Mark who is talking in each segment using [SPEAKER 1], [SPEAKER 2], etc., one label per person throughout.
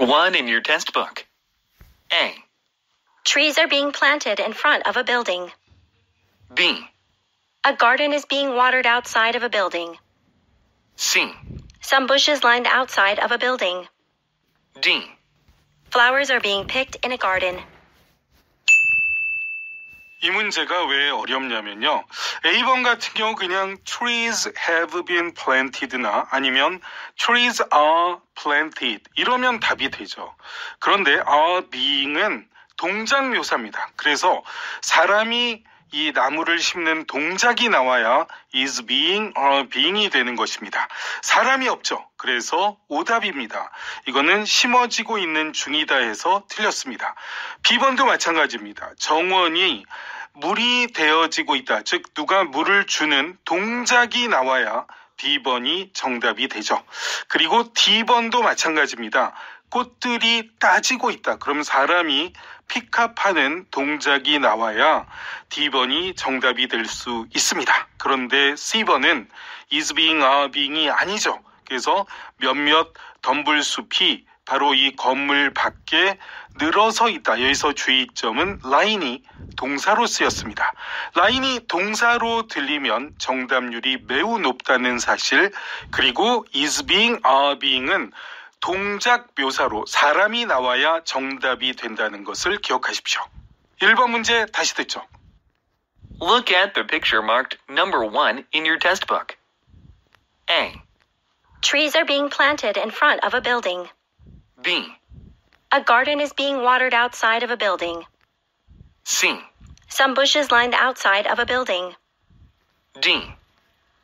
[SPEAKER 1] 1 in your test book. A.
[SPEAKER 2] Trees are being planted in front of a building.
[SPEAKER 1] B.
[SPEAKER 2] A garden is being watered outside of a building.
[SPEAKER 1] C.
[SPEAKER 2] Some bushes lined outside of a building.
[SPEAKER 1] D.
[SPEAKER 2] Flowers are being picked in a garden.
[SPEAKER 3] 이 문제가 왜 어렵냐면요. A번 같은 경우 그냥 trees have been planted나 아니면 trees are planted 이러면 답이 되죠. 그런데 are being은 동작 묘사입니다. 그래서 사람이 이 나무를 심는 동작이 나와야 is being or being이 되는 것입니다. 사람이 없죠. 그래서 오답입니다. 이거는 심어지고 있는 중이다 해서 틀렸습니다. B번도 마찬가지입니다. 정원이 물이 되어지고 있다. 즉 누가 물을 주는 동작이 나와야 B번이 정답이 되죠. 그리고 D번도 마찬가지입니다. 꽃들이 따지고 있다. 그럼 사람이 픽업하는 동작이 나와야 D번이 정답이 될 수 있습니다. 그런데 C번은 is being, are being이 아니죠. 그래서 몇몇 덤불숲이 바로 이 건물 밖에 늘어서 있다. 여기서 주의점은 line이 동사로 쓰였습니다. line이 동사로 들리면 정답률이 매우 높다는 사실, 그리고 is being, are being은 동작 묘사로 사람이 나와야 정답이 된다는 것을 기억하십시오. 1번 문제 다시 듣죠.
[SPEAKER 1] Look at the picture marked number 1 in your test book. A.
[SPEAKER 2] Trees are being planted in front of a building.
[SPEAKER 1] B.
[SPEAKER 2] A garden is being watered outside of a building.
[SPEAKER 1] C.
[SPEAKER 2] Some bushes lined outside of a building.
[SPEAKER 1] D.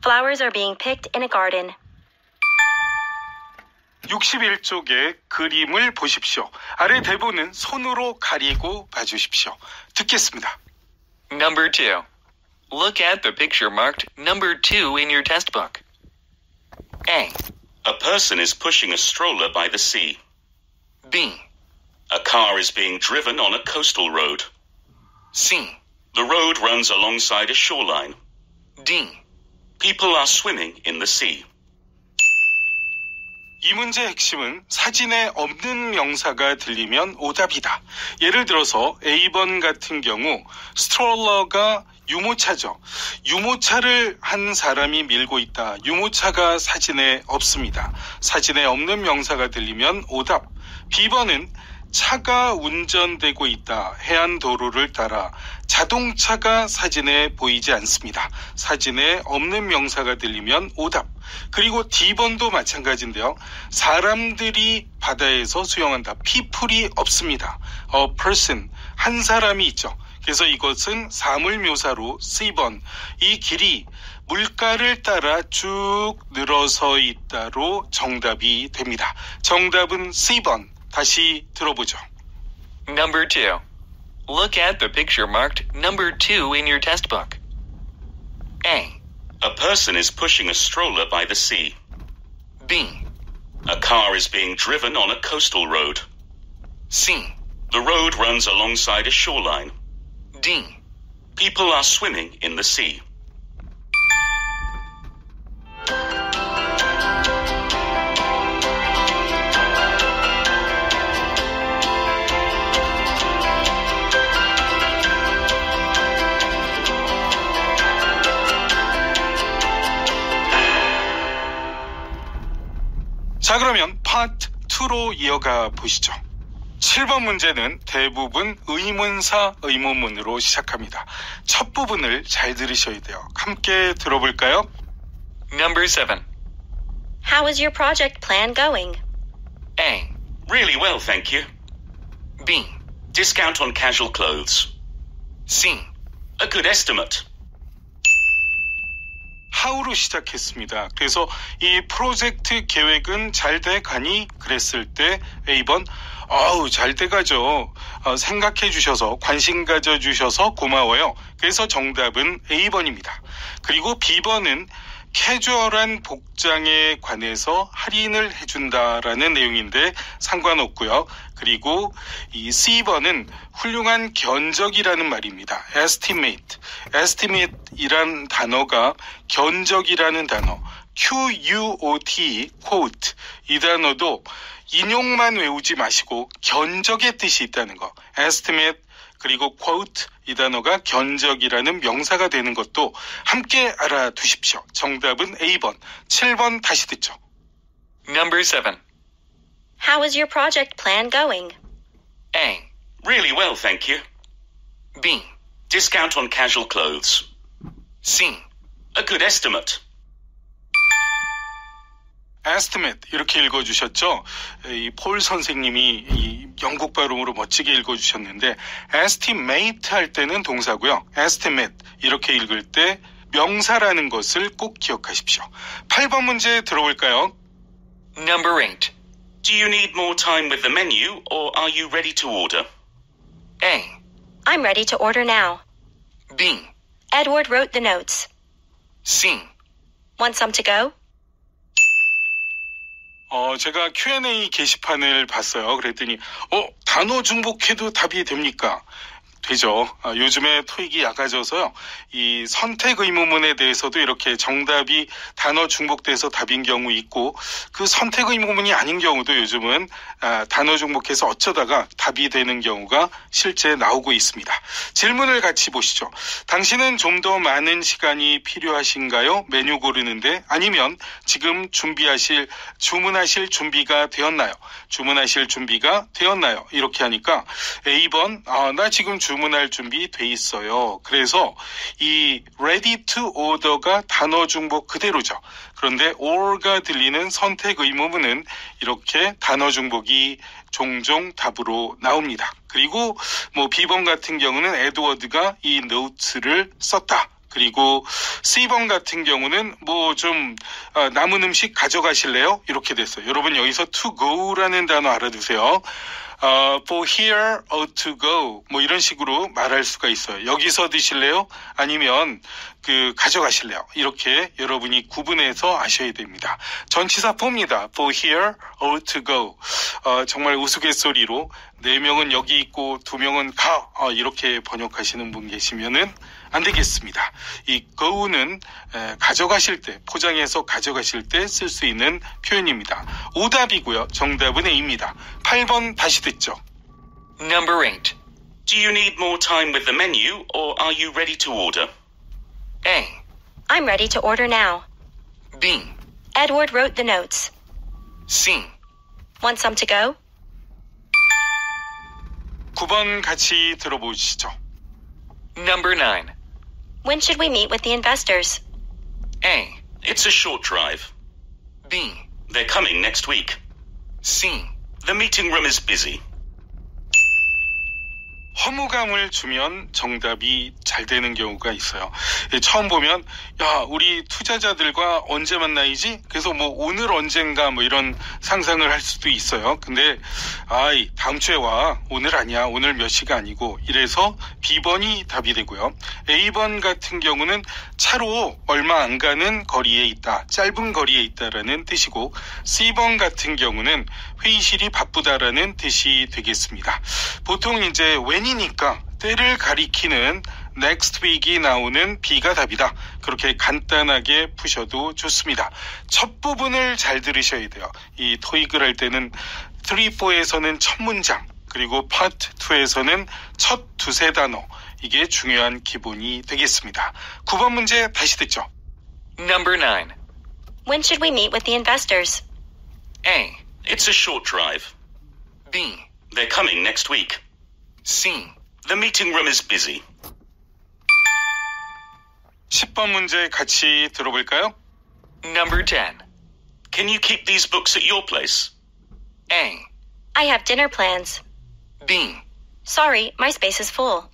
[SPEAKER 2] Flowers are being picked in a garden.
[SPEAKER 3] 61쪽의 그림을 보십시오. 아래 대본은 손으로 가리고 봐주십시오. 듣겠습니다.
[SPEAKER 1] Number 2. Look at the picture marked number 2 in your test book. A.
[SPEAKER 4] A person is pushing a stroller by the sea.
[SPEAKER 1] B.
[SPEAKER 4] A car is being driven on a coastal road.
[SPEAKER 1] C.
[SPEAKER 4] The road runs alongside a shoreline.
[SPEAKER 1] D.
[SPEAKER 4] People are swimming in the sea.
[SPEAKER 3] 이 문제의 핵심은 사진에 없는 명사가 들리면 오답이다. 예를 들어서 A번 같은 경우 스트롤러가 유모차죠. 유모차를 한 사람이 밀고 있다. 유모차가 사진에 없습니다. 사진에 없는 명사가 들리면 오답. B번은 차가 운전되고 있다. 해안도로를 따라 자동차가 사진에 보이지 않습니다. 사진에 없는 명사가 들리면 오답. 그리고 D번도 마찬가지인데요. 사람들이 바다에서 수영한다. people이 없습니다. A person, 한 사람이 있죠. 그래서 이것은 사물 묘사로 C번, 이 길이 물가를 따라 쭉 늘어서 있다로 정답이 됩니다. 정답은 C번. 다시 들어보죠.
[SPEAKER 1] Number 2. Look at the picture marked number 2 in your test book. A.
[SPEAKER 4] A person is pushing a stroller by the sea.
[SPEAKER 1] B.
[SPEAKER 4] A car is being driven on a coastal road.
[SPEAKER 1] C.
[SPEAKER 4] The road runs alongside a shoreline.
[SPEAKER 1] D.
[SPEAKER 4] People are swimming in the sea.
[SPEAKER 3] 자, 그러면 파트 2로 이어가 보시죠. 7번 문제는 대부분 의문사 의문문으로 시작합니다. 첫 부분을 잘 들으셔야 돼요. 함께 들어볼까요?
[SPEAKER 1] Number 7.
[SPEAKER 2] How is your project plan going?
[SPEAKER 1] A.
[SPEAKER 4] Really well, thank you.
[SPEAKER 1] B.
[SPEAKER 4] Discount on casual clothes.
[SPEAKER 1] C.
[SPEAKER 4] A good estimate.
[SPEAKER 3] how로 시작했습니다. 그래서 이 프로젝트 계획은 잘 돼가니? 그랬을 때 A번 잘 돼가죠. 생각해 주셔서 관심 가져주셔서 고마워요. 그래서 정답은 A번입니다. 그리고 B번은 캐주얼한 복장에 관해서 할인을 해준다라는 내용인데 상관없고요. 그리고 이 C번은 훌륭한 견적이라는 말입니다. estimate이란 단어가 견적이라는 단어, QUOT, quote, 이 단어도 인용만 외우지 마시고 견적의 뜻이 있다는 거. estimate 그리고 quote 이 단어가 견적이라는 명사가 되는 것도 함께 알아두십시오. 정답은 A번. 7번 다시 듣죠.
[SPEAKER 1] Number 7.
[SPEAKER 2] How is your project plan going?
[SPEAKER 1] A.
[SPEAKER 4] Really well, thank you.
[SPEAKER 1] B.
[SPEAKER 4] Discount on casual clothes.
[SPEAKER 1] C.
[SPEAKER 4] A good estimate.
[SPEAKER 3] estimate 이렇게 읽어주셨죠. 이 폴 선생님이 이 영국 발음으로 멋지게 읽어주셨는데 estimate 할 때는 동사고요. estimate 이렇게 읽을 때 명사라는 것을 꼭 기억하십시오. 8번 문제 들어볼까요?
[SPEAKER 1] Number 8.
[SPEAKER 4] Do you need more time with the menu, or are you ready to order?
[SPEAKER 1] A.
[SPEAKER 2] I'm ready to order now.
[SPEAKER 1] B.
[SPEAKER 2] Edward wrote the notes.
[SPEAKER 1] C.
[SPEAKER 2] Want some to go?
[SPEAKER 3] 제가 Q&A 게시판을 봤어요. 그랬더니 단어 중복해도 답이 됩니까? 되죠. 요즘에 토익이 약해져서요. 이 선택 의무문에 대해서도 이렇게 정답이 단어 중복돼서 답인 경우 있고 그 선택 의무문이 아닌 경우도 요즘은 단어 중복해서 어쩌다가 답이 되는 경우가 실제 나오고 있습니다. 질문을 같이 보시죠. 당신은 좀 더 많은 시간이 필요하신가요? 메뉴 고르는데 아니면 지금 주문하실 준비가 되었나요? 주문하실 준비가 되었나요? 이렇게 하니까 A번 나 지금 주문할 준비 돼 있어요. 그래서 이 ready to order가 단어 중복 그대로죠. 그런데 or가 들리는 선택 의무문은 이렇게 단어 중복이 종종 답으로 나옵니다. 그리고 B번 같은 경우는 에드워드가 이 노트를 썼다. 그리고 C번 같은 경우는 좀 남은 음식 가져가실래요? 이렇게 됐어요. 여러분 여기서 to go라는 단어 알아두세요. for here or to go 이런 식으로 말할 수가 있어요. 여기서 드실래요? 아니면 가져가실래요? 이렇게 여러분이 구분해서 아셔야 됩니다. 전치사 포입니다. for here or to go. 정말 우스갯소리로 4명은 여기 있고 2명은 가 이렇게 번역하시는 분 계시면은 안 되겠습니다. 이 go는 가져가실 때, 포장해서 가져가실 때 쓸 수 있는 표현입니다. 오답이고요. 정답은 A입니다. 8번 다시 듣죠.
[SPEAKER 1] Number 8.
[SPEAKER 4] Do you need more time with the menu, or are you ready to order?
[SPEAKER 1] A.
[SPEAKER 2] I'm ready to order now.
[SPEAKER 1] B.
[SPEAKER 2] Edward wrote the notes.
[SPEAKER 1] C.
[SPEAKER 2] Want some to go?
[SPEAKER 3] 9번 같이 들어보시죠.
[SPEAKER 1] Number 9.
[SPEAKER 2] When should we meet with the investors?
[SPEAKER 1] A.
[SPEAKER 4] It's a short drive.
[SPEAKER 1] B.
[SPEAKER 4] They're coming next week.
[SPEAKER 1] C.
[SPEAKER 4] The meeting room is busy.
[SPEAKER 3] 허무감을 주면 정답이 잘 되는 경우가 있어요. 처음 보면 우리 투자자들과 언제 만나이지? 그래서 오늘 언젠가 이런 상상을 할 수도 있어요. 근데 다음 주에 와. 오늘 아니야. 오늘 몇 시가 아니고 이래서 B번이 답이 되고요. A번 같은 경우는 차로 얼마 안 가는 거리에 있다. 짧은 거리에 있다라는 뜻이고 C번 같은 경우는 회의실이 바쁘다라는 뜻이 되겠습니다. 보통 이제 when이니까 때를 가리키는 next week이 나오는 B가 답이다. 그렇게 간단하게 푸셔도 좋습니다. 첫 부분을 잘 들으셔야 돼요. 이 토익을 할 때는 3, 4에서는 첫 문장 그리고 파트 2에서는 첫 두세 단어 이게 중요한 기본이 되겠습니다. 9번 문제 다시 듣죠.
[SPEAKER 1] Number 9.
[SPEAKER 2] When should we meet with the investors?
[SPEAKER 1] A.
[SPEAKER 4] It's a short drive.
[SPEAKER 1] B.
[SPEAKER 4] They're coming next week.
[SPEAKER 1] C.
[SPEAKER 4] The meeting room is busy.
[SPEAKER 3] 10번 문제 같이 들어볼까요?
[SPEAKER 1] Number 10.
[SPEAKER 4] Can you keep these books at your place?
[SPEAKER 1] A.
[SPEAKER 2] I have dinner plans.
[SPEAKER 1] B.
[SPEAKER 2] Sorry, my space is full.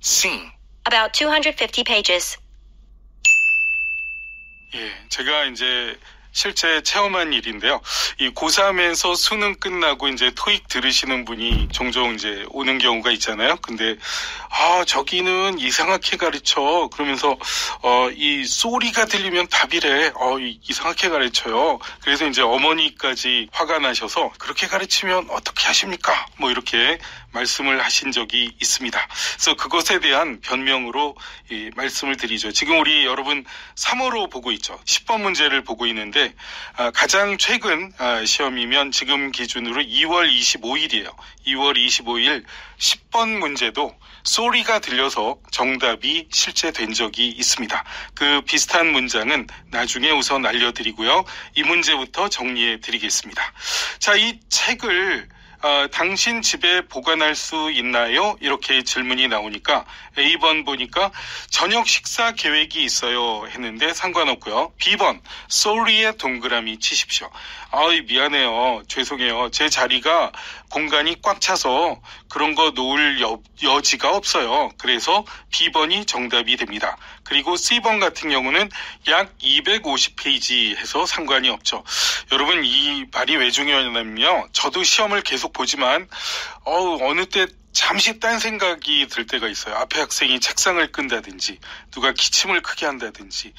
[SPEAKER 1] C.
[SPEAKER 2] About 250 pages.
[SPEAKER 3] 제가 이제 실제 체험한 일인데요. 이 고3에서 수능 끝나고 이제 토익 들으시는 분이 종종 이제 오는 경우가 있잖아요. 근데 저기는 이상하게 가르쳐. 그러면서 이 소리가 들리면 답이래. 이상하게 가르쳐요. 그래서 이제 어머니까지 화가 나셔서 그렇게 가르치면 어떻게 하십니까? 이렇게 말씀을 하신 적이 있습니다. 그래서 그것에 대한 변명으로 이 말씀을 드리죠. 지금 우리 여러분 3호로 보고 있죠. 10번 문제를 보고 있는데 문제인데 가장 최근 시험이면 지금 기준으로 2월 25일이에요. 2월 25일 10번 문제도 소리가 들려서 정답이 실제 된 적이 있습니다. 그 비슷한 문장은 나중에 우선 알려드리고요. 이 문제부터 정리해 드리겠습니다. 자, 이 책을 당신 집에 보관할 수 있나요? 이렇게 질문이 나오니까 A번 보니까 저녁 식사 계획이 있어요 했는데 상관없고요. B번 sorry에 동그라미 치십시오. 미안해요. 죄송해요. 제 자리가 공간이 꽉 차서 그런 거 놓을 여지가 없어요. 그래서 B번이 정답이 됩니다. 그리고 C번 같은 경우는 약 250페이지 해서 상관이 없죠. 여러분, 이 말이 왜 중요하냐면요. 저도 시험을 계속 보지만 어느 때 잠시 딴 생각이 들 때가 있어요. 앞에 학생이 책상을 끈다든지 누가 기침을 크게 한다든지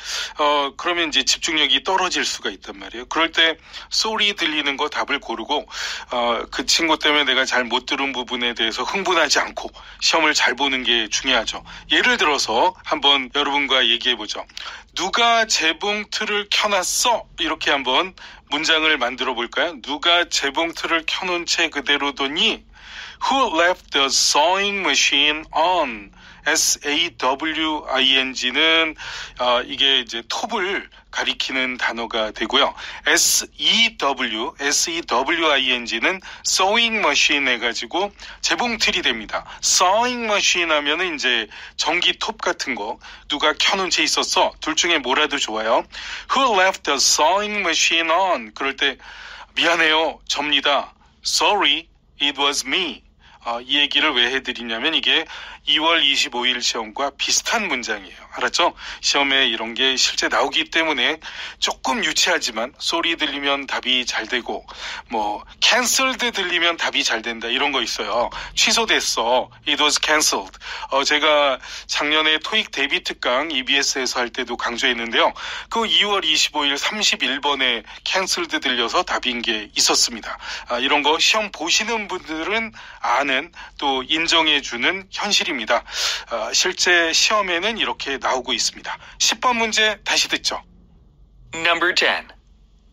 [SPEAKER 3] 그러면 이제 집중력이 떨어질 수가 있단 말이에요. 그럴 때 소리 들리는 거 답을 고르고 그 친구 때문에 내가 잘 못 들은 부분에 대해서 흥분하지 않고 시험을 잘 보는 게 중요하죠. 예를 들어서 한번 여러분과 얘기해보죠. 누가 재봉틀을 켜놨어? 이렇게 한번 문장을 만들어 볼까요? 누가 재봉틀을 켜놓은 채 그대로 뒀니? Who left the sewing machine on? SAWING는 이게 이제 톱을 가리키는 단어가 되고요. SEWING는 sewing machine 해가지고 재봉틀이 됩니다. sewing machine 하면은 이제 전기 톱 같은 거 누가 켜놓은 채 있었어. 둘 중에 뭐라도 좋아요. Who left the sewing machine on? 그럴 때 미안해요. 접니다. Sorry, it was me. 이 얘기를 왜 해드리냐면 이게 2월 25일 시험과 비슷한 문장이에요. 알았죠? 시험에 이런 게 실제 나오기 때문에 조금 유치하지만 소리 들리면 답이 잘 되고 canceled 들리면 답이 잘 된다 이런 거 있어요. 취소됐어. It was cancelled. 제가 작년에 토익 데뷔 특강 EBS에서 할 때도 강조했는데요. 그 2월 25일 31번에 cancelled 들려서 답인 게 있었습니다. 이런 거 시험 보시는 분들은 아는 또 인정해주는 현실입니다. 실제 시험에는 이렇게 나오고 있습니다. 10번 문제 다시 듣죠.
[SPEAKER 1] Number 10.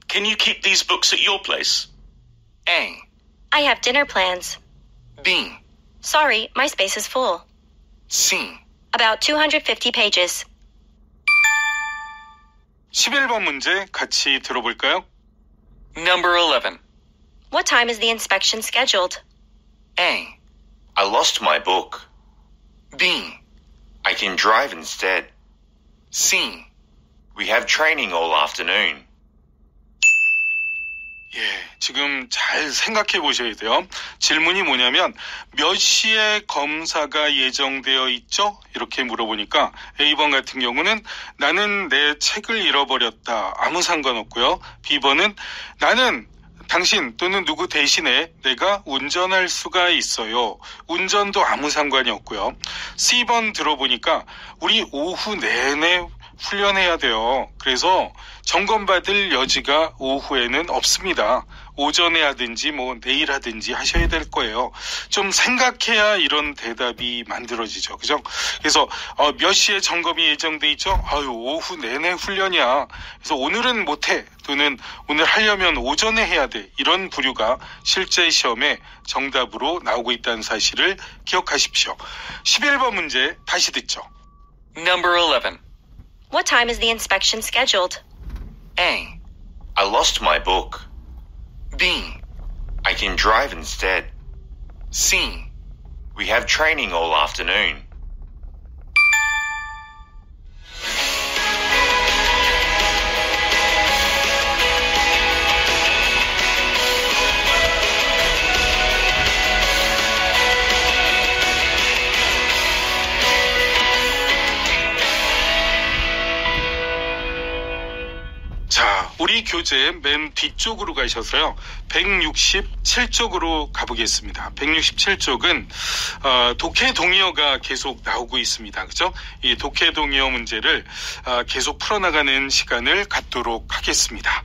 [SPEAKER 4] Can you keep these books at your place?
[SPEAKER 1] A.
[SPEAKER 2] I have dinner plans.
[SPEAKER 1] B.
[SPEAKER 2] Sorry, my space is full.
[SPEAKER 1] C.
[SPEAKER 2] About 250 pages.
[SPEAKER 3] 11번 문제 같이 들어볼까요?
[SPEAKER 1] Number 11.
[SPEAKER 2] What time is the inspection scheduled?
[SPEAKER 1] A.
[SPEAKER 5] I lost my book.
[SPEAKER 1] B.
[SPEAKER 5] I can drive instead.
[SPEAKER 1] C.
[SPEAKER 5] We have training all afternoon.
[SPEAKER 3] 지금 잘 생각해 보셔야 돼요. 질문이 뭐냐면 몇 시에 검사가 예정되어 있죠? 이렇게 물어보니까 A번 같은 경우는 나는 내 책을 잃어버렸다. 아무 상관없고요. B번은 나는 당신 또는 누구 대신에 내가 운전할 수가 있어요. 운전도 아무 상관이 없고요. C번 들어보니까 우리 오후 내내 훈련해야 돼요. 그래서 점검받을 여지가 오후에는 없습니다. 오전에 하든지 내일 하든지 하셔야 될 거예요. 좀 생각해야 이런 대답이 만들어지죠. 그죠? 그래서 몇 시에 점검이 예정돼 있죠? 오후 내내 훈련이야. 그래서 오늘은 못해. 또는 오늘 하려면 오전에 해야 돼. 이런 부류가 실제 시험에 정답으로 나오고 있다는 사실을 기억하십시오. 11번 문제 다시 듣죠.
[SPEAKER 1] Number 11.
[SPEAKER 2] What time is the inspection scheduled?
[SPEAKER 1] A.
[SPEAKER 5] I lost my book.
[SPEAKER 1] B.
[SPEAKER 5] I can drive instead.
[SPEAKER 1] C.
[SPEAKER 5] We have training all afternoon.
[SPEAKER 3] 우리 교재 맨 뒤쪽으로 가셔서요. 167쪽으로 가보겠습니다. 167쪽은 독해 동의어가 계속 나오고 있습니다. 그죠? 이 독해 동의어 문제를 계속 풀어나가는 시간을 갖도록 하겠습니다.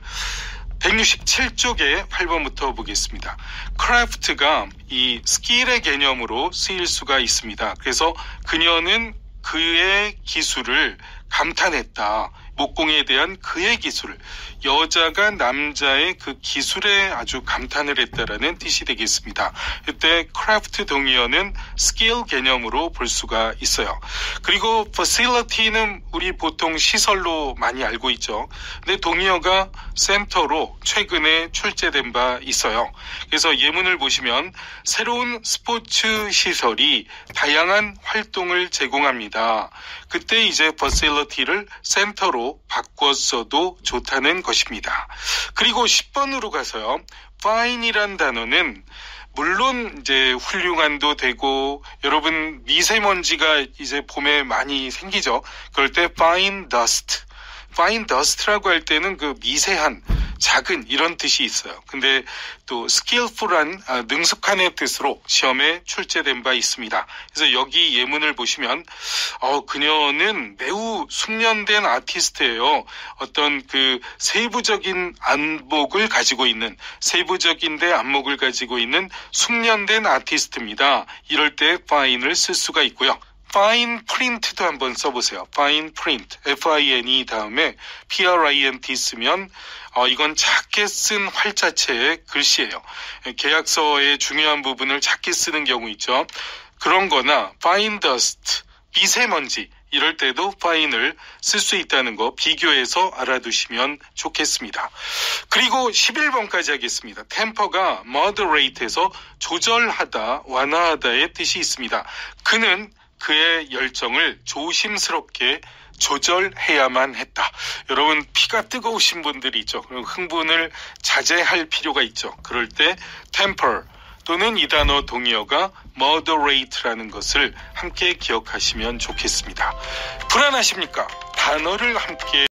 [SPEAKER 3] 167쪽에 8번부터 보겠습니다. 크래프트가 이 스킬의 개념으로 쓰일 수가 있습니다. 그래서 그녀는 그의 기술을 감탄했다. 목공에 대한 그의 기술을. 여자가 남자의 그 기술에 아주 감탄을 했다라는 뜻이 되겠습니다. 이때 craft 동의어는 skill 개념으로 볼 수가 있어요. 그리고 facility는 우리 보통 시설로 많이 알고 있죠. 근데 동의어가 센터로 최근에 출제된 바 있어요. 그래서 예문을 보시면 새로운 스포츠 시설이 다양한 활동을 제공합니다. 그때 이제 facility를 센터로 바꿨어도 좋다는 것입니다. 그리고 10번으로 가서요. fine이란 단어는 물론 이제 훌륭한도 되고 여러분 미세먼지가 이제 봄에 많이 생기죠. 그럴 때 fine dust. fine dust라고 할 때는 그 미세한 작은 이런 뜻이 있어요. 근데 또 skillful한 능숙한의 뜻으로 시험에 출제된 바 있습니다. 그래서 여기 예문을 보시면 그녀는 매우 숙련된 아티스트예요. 어떤 그 세부적인 안목을 가지고 있는 세부적인데 안목을 가지고 있는 숙련된 아티스트입니다. 이럴 때 fine을 쓸 수가 있고요. fine print도 한번 써보세요. fine print, F-I-N-E 다음에 P-R-I-N-T 쓰면 이건 작게 쓴 활자체의 글씨예요. 계약서의 중요한 부분을 작게 쓰는 경우 있죠. 그런 거나 fine dust, 미세먼지 이럴 때도 fine을 쓸 수 있다는 거 비교해서 알아두시면 좋겠습니다. 그리고 11번까지 하겠습니다. temper가 moderate에서 조절하다, 완화하다의 뜻이 있습니다. 그는 그의 열정을 조심스럽게 조절해야만 했다. 여러분 피가 뜨거우신 분들이 있죠. 그럼 흥분을 자제할 필요가 있죠. 그럴 때 temper 또는 이 단어 동의어가 moderate라는 것을 함께 기억하시면 좋겠습니다. 불안하십니까? 단어를 함께